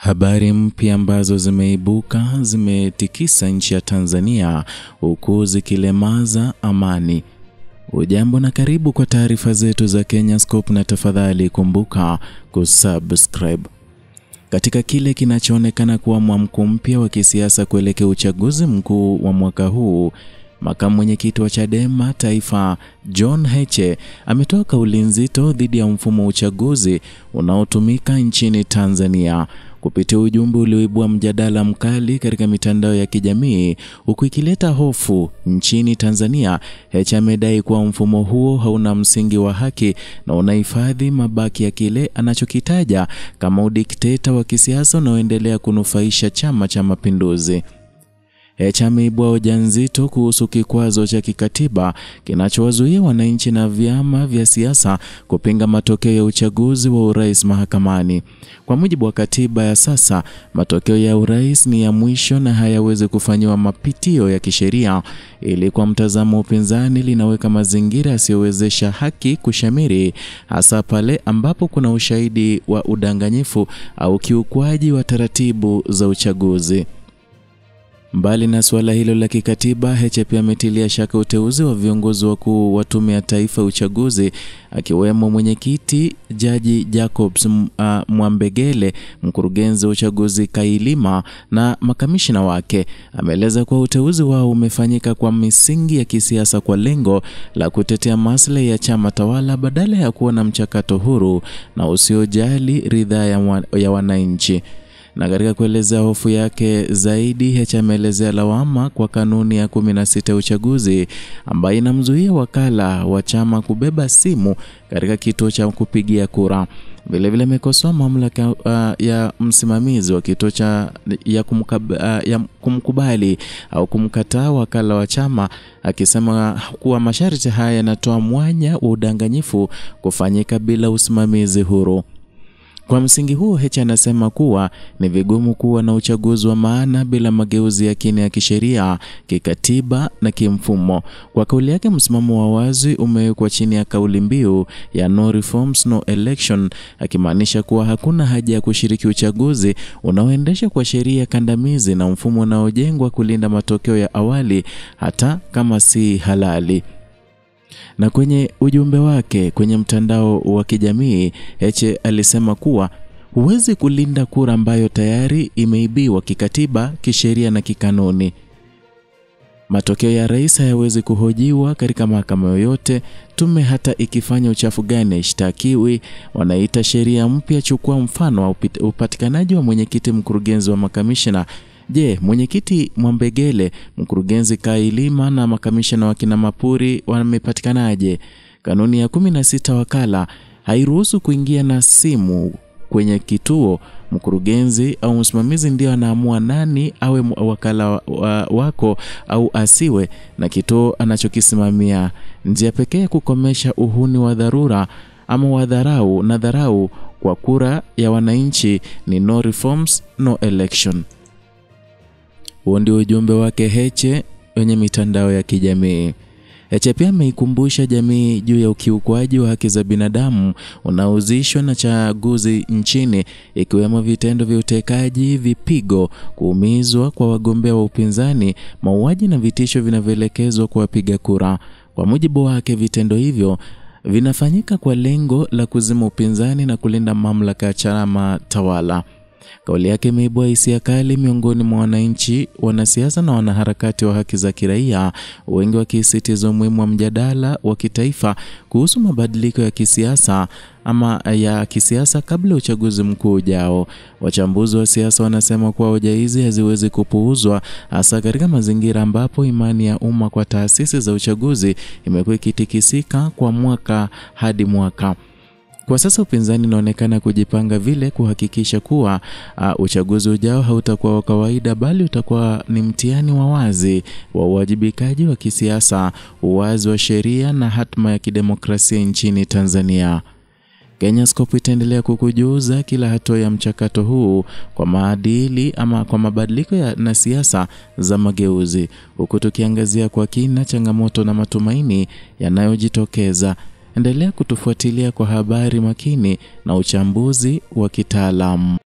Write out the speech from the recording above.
Habari mpya ambazo zimeibuka zimetikisa nchi ya Tanzania huku zikilemaza amani. Ujambo na karibu kwa taarifa zetu za Kenyascope, na tafadhali kumbuka kusubscribe. Katika kile kinachoonekana kuwa mwamko mpya wa kisiasa kuelekea uchaguzi mkuu wa mwaka huu, makamu mwenyekiti wa Chadema Taifa John Heche ametoa kauli nzito dhidi ya mfumo wa uchaguzi unaotumika nchini Tanzania. Kupitia ujumbe ulioibua mjadala mkali katika mitandao ya kijamii huku ikileta hofu nchini Tanzania, Heche amedai kuwa mfumo huo hauna msingi wa haki na unahifadhi mabaki ya kile anachokitaja kama udikteta wa kisiasa unaoendelea kunufaisha Chama cha Mapinduzi. Heche ameibua hoja nzito kuhusu kikwazo cha kikatiba kinachowazuia wananchi na vyama vya siasa kupinga matokeo ya uchaguzi wa urais mahakamani. Kwa mujibu wa katiba ya sasa, matokeo ya urais ni ya mwisho na hayawezi kufanywa mapitio ya kisheria, ili kwa mtazamo upinzani linaweka mazingira yasiyowezesha haki kushamiri, hasa pale ambapo kuna ushahidi wa udanganyifu au kiukwaji wa taratibu za uchaguzi. Mbali na suala hilo la kikatiba, Heche pia ametilia shaka uteuzi wa viongozi wakuu wa Tume ya Taifa ya Uchaguzi, akiwemo mwenyekiti Jaji Jacobs Mwambegele, mkurugenzi wa uchaguzi Kailima na makamishina wake. Ameeleza kuwa uteuzi wao umefanyika kwa misingi ya kisiasa kwa lengo la kutetea maslahi ya chama tawala badala ya kuwa na mchakato huru na usiojali ridhaa ya wananchi. Na katika kuelezea hofu yake zaidi, Heche ameelezea lawama kwa kanuni ya 16 ya uchaguzi ambayo inamzuia wakala wa chama kubeba simu katika kituo cha kupigia kura. Vilevile amekosoa mamlaka ya msimamizi wa kituo ya kumkubali au kumkataa wakala wa chama, akisema kuwa masharti haya yanatoa mwanya wa udanganyifu kufanyika bila usimamizi huru. Kwa msingi huo, Heche anasema kuwa ni vigumu kuwa na uchaguzi wa maana bila mageuzi ya kina ya kisheria, kikatiba na kimfumo. Kwa kauli yake, msimamo wa wazi umewekwa chini ya kauli mbiu ya no reforms no election, akimaanisha kuwa hakuna haja ya kushiriki uchaguzi unaoendesha kwa sheria kandamizi na mfumo unaojengwa kulinda matokeo ya awali hata kama si halali. Na kwenye ujumbe wake kwenye mtandao wa kijamii, Heche alisema kuwa huwezi kulinda kura ambayo tayari imeibiwa kikatiba, kisheria na kikanuni. Matokeo ya rais hayawezi kuhojiwa katika mahakama yoyote. Tume hata ikifanya uchafu gani ishtakiwi. Wanaita sheria mpya. Chukua mfano wa upatikanaji wa mwenyekiti, mkurugenzi wa makamishna. Je, mwenyekiti Mwambegele, mkurugenzi Kailima na makamishna wa kina Mapuri wamepatikanaje? Kanuni ya 16 wakala hairuhusu kuingia na simu kwenye kituo. Mkurugenzi au msimamizi ndio anaamua nani awe wakala wako au asiwe na kituo anachokisimamia. Njia pekee kukomesha uhuni wa dharura ama wa dharau kwa kura ya wananchi ni no reforms no election. Huo ndio ujumbe wake Heche kwenye mitandao ya kijamii. Heche pia ameikumbusha jamii juu ya ukiukwaji wa haki za binadamu unaohusishwa na chaguzi nchini, ikiwemo vitendo vya utekaji, vipigo, kuumizwa kwa wagombea wa upinzani, mauaji na vitisho vinavyoelekezwa kwa wapiga kura. Kwa mujibu wake, vitendo hivyo vinafanyika kwa lengo la kuzima upinzani na kulinda mamlaka ya chama tawala. Kauli yake imeibua hisia kali miongoni mwa wananchi, wanasiasa na wanaharakati wa haki za kiraia, wengi wakisisitiza umuhimu wa mjadala wa kitaifa kuhusu mabadiliko ya kisiasa kabla ya uchaguzi mkuu ujao. Wachambuzi wa siasa wanasema kuwa hoja hizi haziwezi kupuuzwa, hasa katika mazingira ambapo imani ya umma kwa taasisi za uchaguzi imekuwa ikitikisika kwa mwaka hadi mwaka. Kwa sasa upinzani unaonekana kujipanga vile kuhakikisha kuwa uchaguzi ujao hautakuwa wa kawaida, bali utakuwa ni mtihani wa wazi wa uwajibikaji wa kisiasa, uwazi wa sheria na hatma ya kidemokrasia nchini Tanzania. Kenyascope itaendelea kukujuza kila hatua ya mchakato huu kwa maadili ama kwa mabadiliko na siasa za mageuzi, huku tukiangazia kwa kina changamoto na matumaini yanayojitokeza. Endelea kutufuatilia kwa habari makini na uchambuzi wa kitaalamu.